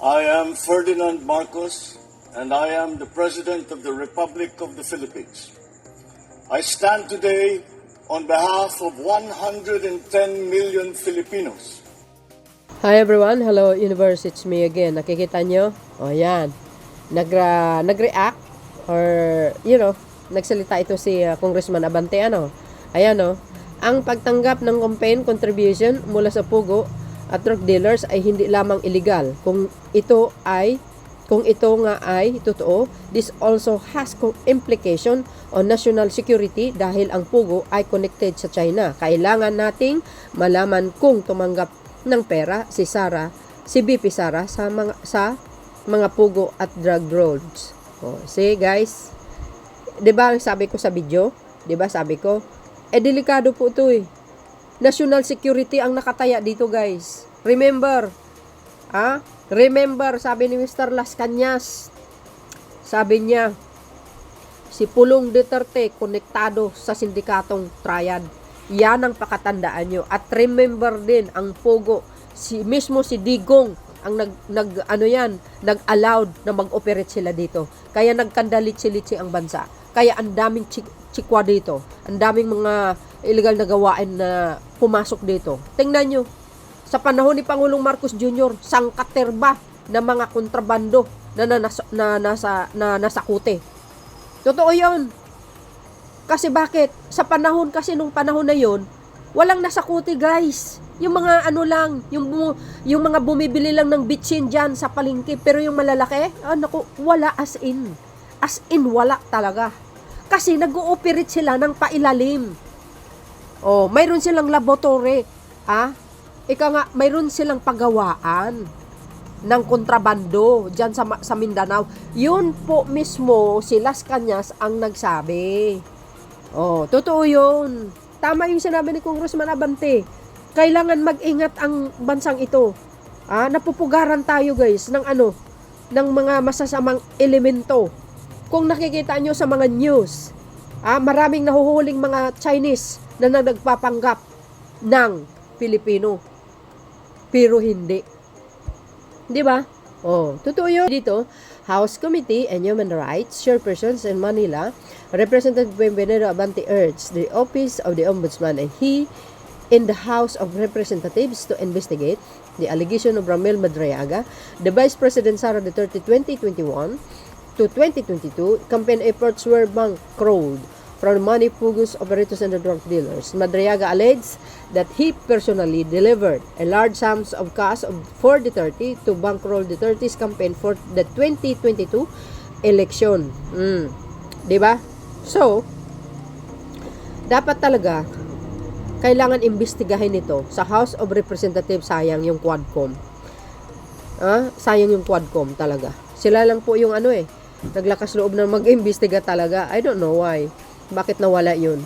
I am Ferdinand Marcos, and I am the President of the Republic of the Philippines. I stand today on behalf of 110 million Filipinos. Hi everyone, hello universe, it's me again. Nakikita nyo? O yan, nag-react or nagsalita ito si Congressman Abante Ayan ang pagtanggap ng campaign contribution mula sa Pugo at drug dealers ay hindi lamang illegal. Kung ito nga ay totoo, this also has implication on national security dahil ang Pugo ay connected sa China. Kailangan nating malaman kung tumanggap ng pera si BP Sara sa mga Pugo at drug lords. See guys, 'di ba sabi ko sa video? 'Di ba sabi ko, delikado po 'to eh. National security ang nakataya dito, guys. Remember, sabi ni Mr. Las Cañas, sabi niya, si Pulong Duterte konektado sa sindikatong Triad. Yan ang pakatandaan nyo. At remember din, ang Pogo, mismo si Digong, ang nag-allowed na mag-operate sila dito. Kaya nagkandalit-silitsi ang bansa. Kaya ang daming chikwa dito. Ang daming mga illegal na gawain na pumasok dito. Tingnan nyo, sa panahon ni Pangulong Marcos Jr., sangkaterba na mga kontrabando na nasa kute. Totoo yun. Kasi bakit? Sa panahon kasi, nung panahon na yun, walang nasakuti, guys. Yung mga yung mga bumibili lang ng bitchin dyan sa palengke, pero yung malalaki, wala as in. As in, wala talaga. Kasi nag-ooperate sila ng pailalim. Mayroon silang laboratory. Ika nga, mayroon silang pagawaan ng kontrabando dyan sa Mindanao. Yun po mismo si Las Cañas ang nagsabi. Totoo yun. Tama yung sinabi ni Congressman Abante. Kailangan mag-ingat ang bansang ito. Napupugaran tayo, guys, ng mga masasamang elemento. Kung nakikita nyo sa mga news, maraming nahuhuling mga Chinese na nagpapanggap ng Pilipino. Pero hindi. Di ba? Totoo yun. Dito, House Committee on Human Rights, Chairpersons in Manila, Representative Benvenuto Abante urged the Office of the Ombudsman and he in the House of Representatives to investigate the allegation of Ramil Madriaga, the Vice President Sara Duterte 2021 to 2022 campaign efforts were bankrolled from money Pugo's operators and the drug dealers. Madriaga alleged that he personally delivered a large sums of cash for Duterte to bankroll Duterte's campaign for the 2022 election. Diba? So, dapat talaga kailangan imbestigahin ito sa House of Representatives. Sayang yung Quadcom. Sayang yung Quadcom talaga. Sila lang po yung naglakas loob na mag-imbestiga talaga. I don't know why. Bakit nawala yun?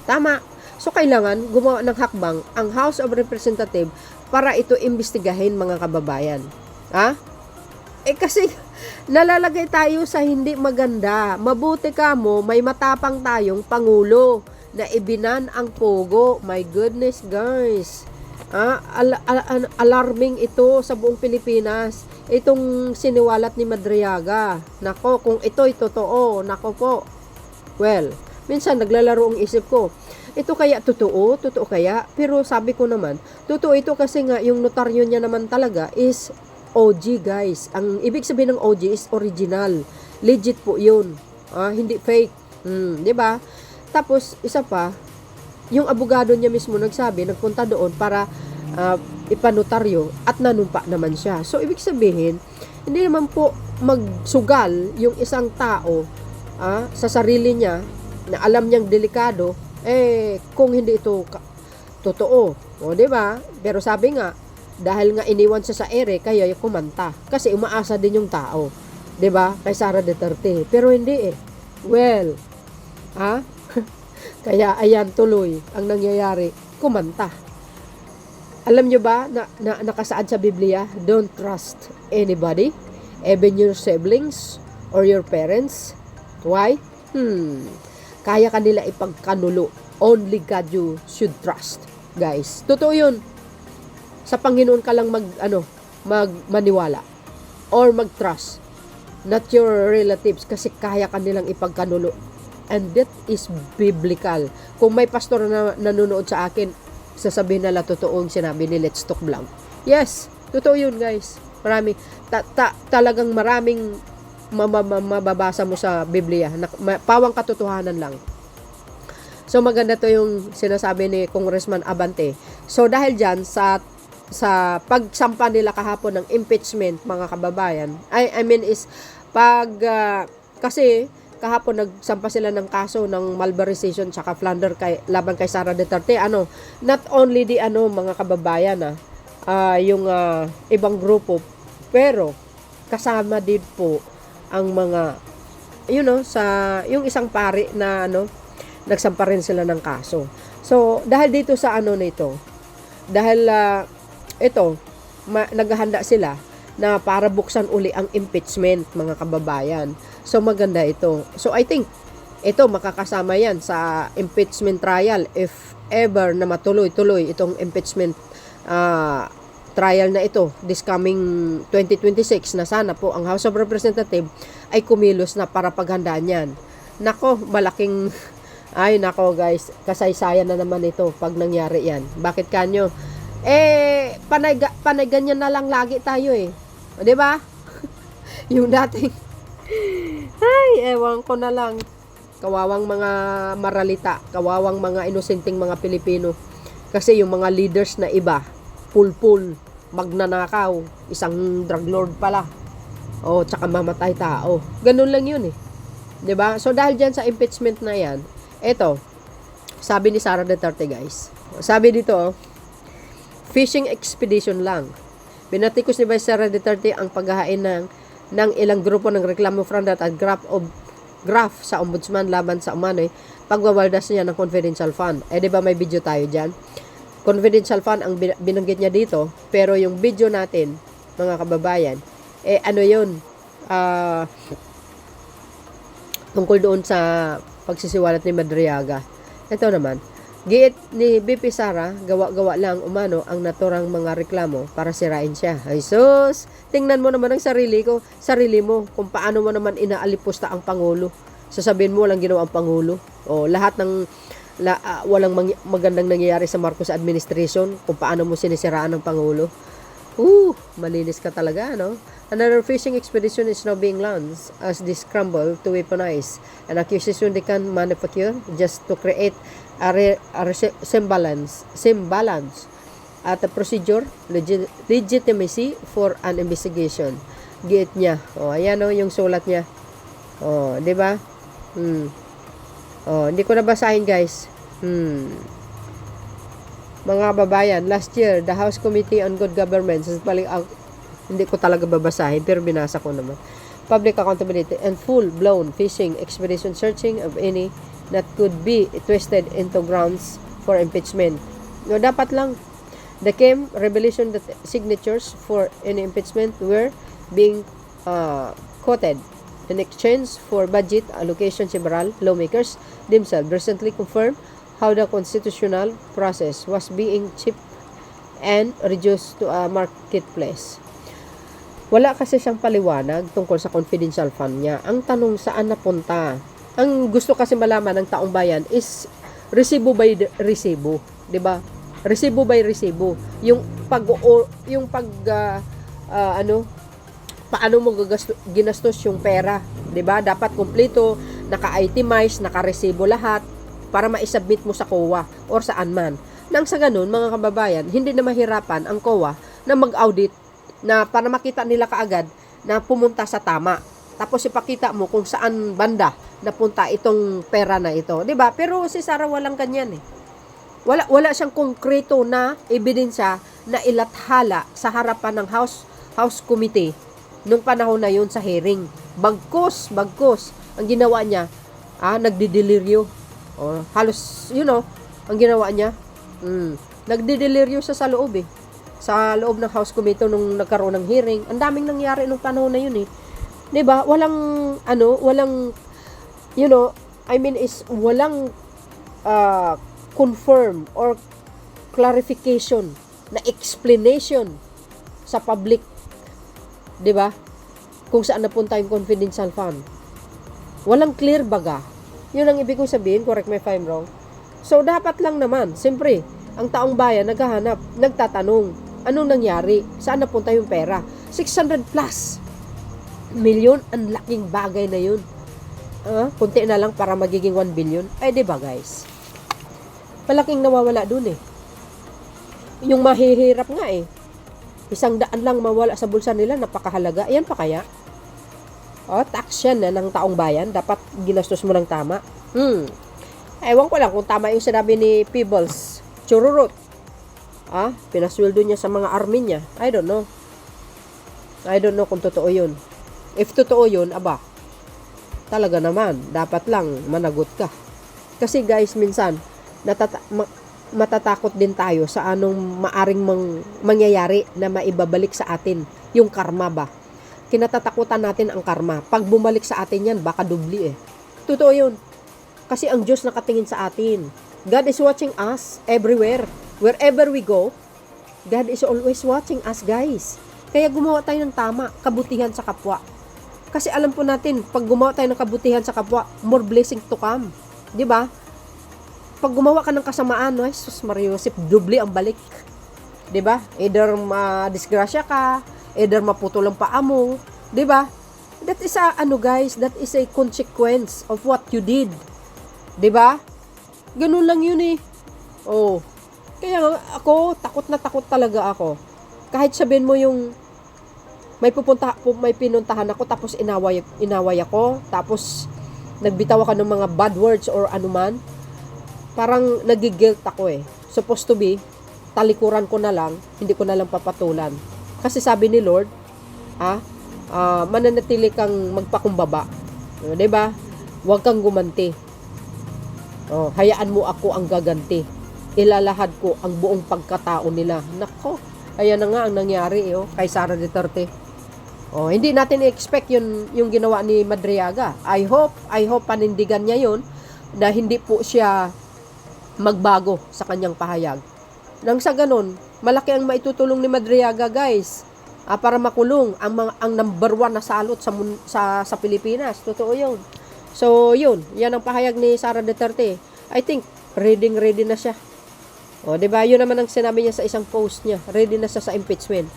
Tama. So, kailangan gumawa ng hakbang ang House of Representatives para ito imbestigahin, mga kababayan. Kasi nalalagay tayo sa hindi maganda. Mabuti ka mo, may matapang tayong Pangulo na ibinan ang Pogo. My goodness, guys. Alarming ito sa buong Pilipinas. Itong siniwalat ni Madriaga. Nako, kung ito'y totoo, nako po. Well, minsan naglalaro ang isip ko. Ito kaya totoo? Totoo kaya? Pero sabi ko naman, totoo ito kasi nga yung notaryo niya naman talaga is OG, guys. Ang ibig sabihin ng OG is original. Legit po yun. Hindi fake. Diba? Tapos, isa pa, yung abogado niya mismo nagpunta doon para ipanotaryo at nanumpa naman siya. So, ibig sabihin, hindi naman po magsugal yung isang tao sa sarili niya na alam niyang delikado, kung hindi ito totoo. Diba? Pero sabi nga, dahil nga iniwan siya sa ere, kaya kumanta. Kasi umaasa din yung tao. Diba? Kay Sara Duterte. Pero hindi Well, kaya ayan tuloy ang nangyayari, kumanta. Alam nyo ba na nakasaad sa Biblia, don't trust anybody, even your siblings or your parents. Why? Kaya kanila ipagkanulo. Only God you should trust, guys. Totoo yun. Sa Panginoon ka lang maniwala. or mag-trust, not your relatives, kasi kaya kanilang ipagkanulo. And that is biblical. Kung may pastor na nanonood sa akin, sasabihin nila totoong sinabi ni Let's Talk Vlog. Yes, totoo yun guys. Marami, talagang maraming mababasa mo sa Biblia. Pawang katotohanan lang. So maganda to yung sinasabi ni Congressman Abante. So dahil dyan, sa pagsampa nila kahapon ng impeachment, mga kababayan, I mean is kasi kahapon nagsampa sila ng kaso ng malversation tsaka plunder laban kay Sara Duterte. Not only mga kababayan yung ibang grupo, pero kasama din po ang mga yung isang pari na nagsampa rin sila ng kaso. So dahil dito sa nito, dahil naghahanda sila na para buksan uli ang impeachment, mga kababayan. So maganda ito. So I think ito makakasama yan sa impeachment trial if ever na matuloy-tuloy itong impeachment trial na ito this coming 2026, na sana po ang House of Representatives ay kumilos na para paghandaan yan. Nako guys, kasaysayan na naman ito pag nangyari yan. Bakit kanyo? Panay ganyan na lang lagi tayo o, di ba? Yung dating ewan ko na lang. Kawawang mga maralita, kawawang mga inosenteng mga Pilipino. Kasi yung mga leaders na iba, pulpul, magnanakaw, isang drug lord pala. O, tsaka mamatay tao. Ganun lang yun 'Di ba? So dahil diyan sa impeachment na yan, eto, sabi ni Sara Duterte guys. Sabi dito, fishing expedition lang. Binatikos ni Vice Sara Duterte ang paghahain ng ilang grupo ng reklamo front at graph sa ombudsman laban sa umano'y pagwawaldas niya ng confidential fund. Di ba may video tayo dyan? Confidential fund ang binanggit niya dito, pero yung video natin, mga kababayan, yun? Tungkol doon sa pagsisiwalat ni Madriaga. Ito naman, giit ni BP Sara, gawa-gawa lang umano ang naturang mga reklamo para sirain siya. Ay sus, tingnan mo naman ang sarili mo, kung paano mo naman inaalipusta ang Pangulo. Sasabihin mo walang ginawa ang Pangulo. O lahat ng walang magandang nangyayari sa Marcos administration, kung paano mo sinisiraan ng Pangulo. Malinis ka talaga, no? Another fishing expedition is now being launched as they scramble to weaponize an accusation they can manufacture just to create a semblance at a procedure legitimacy for an investigation. Giit niya. Ayan yung sulat niya. Di ba? Hindi ko nabasahin guys. Mga babayan, last year, the House Committee on Good Government hindi ko talaga babasahin, pero binasa ko naman. Public accountability and full-blown fishing expedition searching of any that could be twisted into grounds for impeachment. Dapat lang. The came revelation that signatures for any impeachment were being quoted in exchange for budget allocation. Several lawmakers themselves recently confirmed how the constitutional process was being chipped and reduced to a marketplace. Wala kasi siyang paliwanag tungkol sa confidential fund niya. Ang tanong, saan napunta? Ang gusto kasi malaman ng taong bayan is resibo by resibo, 'di ba? Resibo by resibo. Yung paano mo ginastos yung pera, 'di ba? Dapat kumpleto, naka-itemize, naka-resibo lahat para ma-submit mo sa COA or saan man. Nang sa ganun, mga kababayan, hindi na mahirapan ang COA na mag-audit na para makita nila kaagad na pumunta sa tama. Tapos ipakita mo kung saan banda napunta itong pera na ito, 'di ba? Pero si Sara walang ganyan Wala siyang konkreto na ebidensya na ilathala sa harapan ng House Committee nung panahon na yun sa hearing. Bagkos ang ginawa niya, nagdideliryo. Halos ang ginawa niya. Nagdideliryo siya sa loob sa loob ng House Committee nung nagkaroon ng hearing. Ang daming nangyari nung panahon na yun 'Di ba? Walang walang confirm or clarification na explanation sa public. 'Di ba? kung saan napunta yung confidential fund. Walang clear baga. Yun ang ibig kong sabihin, correct me if I'm wrong. So, dapat lang naman, siyempre, ang taong bayan naghahanap, nagtatanong, anong nangyari? Saan napunta yung pera? 600 plus million, ang laking bagay na yun. Kunti na lang para magiging 1 billion. Ay, diba guys? Malaking nawawala dun eh. Yung mahihirap nga eh. 100 lang mawala sa bulsa nila, napakahalaga. Ayan pa kaya? Tax yan ng taong bayan. Dapat ginastos mo ng tama. Ewan ko lang kung tama yung sinabi ni Peebles. Chururut. Pinasweldo niya sa mga army niya. I don't know. I don't know kung totoo yun. If totoo yun, talaga naman, dapat lang managot ka. Kasi guys, minsan, matatakot din tayo sa anong maaring mangyayari na maibabalik sa atin. Yung karma ba? Kinatatakutan natin ang karma. Pag bumalik sa atin yan, baka dubli eh. Totoo yun. Kasi ang Diyos nakatingin sa atin. God is watching us everywhere. Wherever we go, God is always watching us, guys. Kaya gumawa tayo ng tama, kabutihan sa kapwa. Kasi alam po natin, pag gumawa tayo ng kabutihan sa kapwa, more blessing to come. Di ba? Pag gumawa ka ng kasamaan, ay sus Maria Joseph, dubli ang balik. Di ba? Either madisgrasya ka, either maputol ang paa mo. Di ba? That is guys, that is a consequence of what you did. Di ba? Ganun lang yun eh. Kaya ako, takot na takot talaga ako. Kahit sabihin mo yung may pinuntahan ako tapos inaway ako, tapos nagbitaw ako ng mga bad words or anuman, parang nagigilt ako eh. Supposed to be, talikuran ko na lang, hindi ko na lang papatulan. Kasi sabi ni Lord, mananatili kang magpakumbaba. Diba? Huwag kang gumanti. Hayaan mo ako ang gaganti. Ilalahad ko ang buong pagkatao nila. Nako, ayan na nga ang nangyari kay Sara Duterte. Hindi natin i-expect yung ginawa ni Madriaga. I hope panindigan niya yun na hindi po siya magbago sa kanyang pahayag. Nang sa ganun, malaki ang maitutulong ni Madriaga, guys. Para makulong ang number 1 na salot sa Pilipinas. Totoo yun. So, yan ang pahayag ni Sara Duterte. I think, ready na siya. Diba? Yun naman ang sinabi niya sa isang post niya. Ready na siya sa impeachment.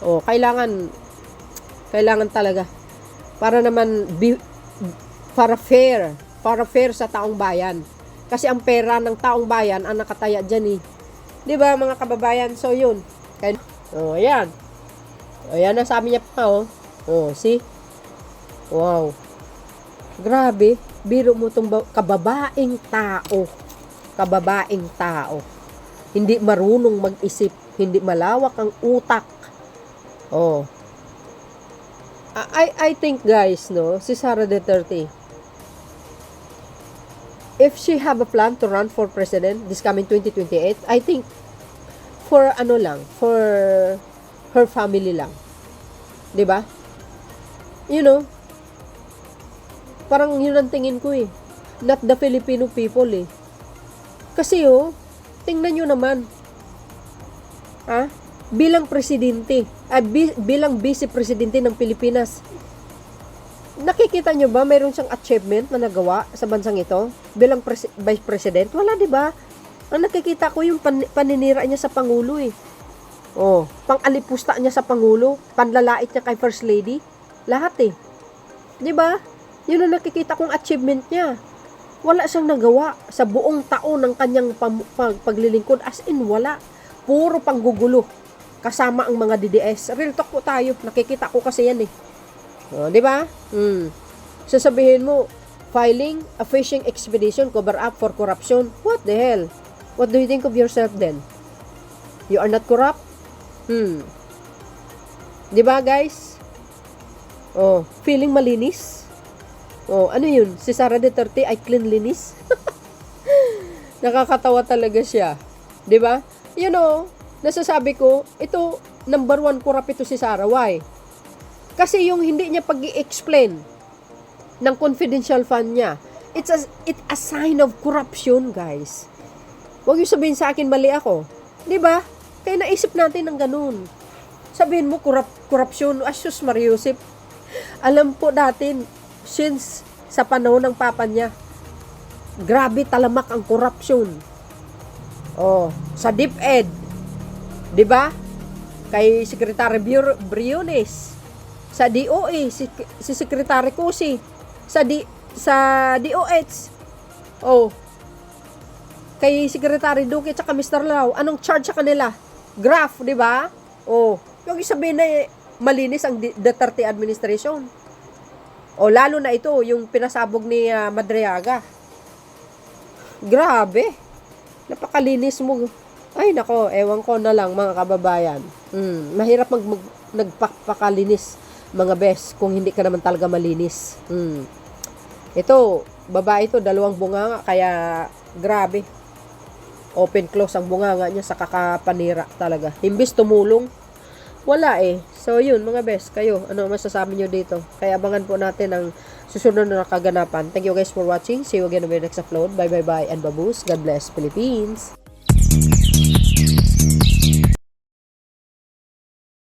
Kailangan talaga. Para naman, para fair sa taong bayan. Kasi ang pera ng taong bayan ang nakataya dyan eh. Diba, mga kababayan? So, yun. Ayan. Ayan ang sabi niya pa, see? Wow. Grabe. Biro mo itong kababaeng tao. Hindi marunong mag-isip. Hindi malawak ang utak. I think, guys, si Sara Duterte, if she have a plan to run for president this coming 2028, I think, for her family lang. Diba? Parang yun ang tingin ko eh. Not the Filipino people eh. Kasi tingnan nyo naman. Bilang presidente, bilang vice-presidente ng Pilipinas, nakikita nyo ba mayroon siyang achievement na nagawa sa bansang ito? Bilang vice-president? Wala, diba? Ang nakikita ko yung paninira niya sa Pangulo eh. Pang-alipusta niya sa Pangulo, panlalait niya kay First Lady, lahat eh. Diba? Yun ang nakikita kong achievement niya. Wala siyang nagawa sa buong taon ng kanyang paglilingkod. As in, wala. Puro panggugulo. Kasama ang mga DDS. Real talk po tayo. Nakikita ko kasi yan eh. Diba? Sasabihin mo, filing a fishing expedition cover up for corruption. What the hell? What do you think of yourself then? You are not corrupt? Diba, guys? Feeling malinis? Ano yun? Si Sara Duterte ay cleanliness? Nakakatawa talaga siya. Diba? Nasasabi ko, ito, number 1 corrupt ito si Sara. Why? Kasi yung hindi niya pag-i-explain ng confidential fund niya, it's a sign of corruption, guys. Huwag yung sabihin sa akin, mali ako. Diba? Kaya naisip natin ng ganun. Sabihin mo, corruption. Asus Maria Joseph. Alam po natin, since sa panahon ng papa niya, grabe talamak ang korupsyon. Oh, sa DepEd, 'di ba? Kay Secretary Briones, sa DOE si Secretary Cusi, sa DOH. Oh. Kay Secretary Duque at Mr. Lau, anong charge sa kanila? Graph, 'di ba? Oh, yung sabihin na malinis ang Duterte administration. O lalo na ito, yung pinasabog ni Madriaga. Grabe. Napakalinis mo. Ay nako, ewan ko na lang mga kababayan. Mahirap nagpapakalinis mga bes kung hindi ka naman talaga malinis. Ito, babae ito, 2 bunganga, kaya grabe. Open close ang bunganga niya sa kakapanira talaga. Imbis tumulong, wala eh. So yun mga bes, kayo, ano masasabi nyo dito? Kaya abangan po natin ang susunod na kaganapan. Thank you guys for watching. See you again on my next upload. Bye bye bye and baboos. God bless Philippines.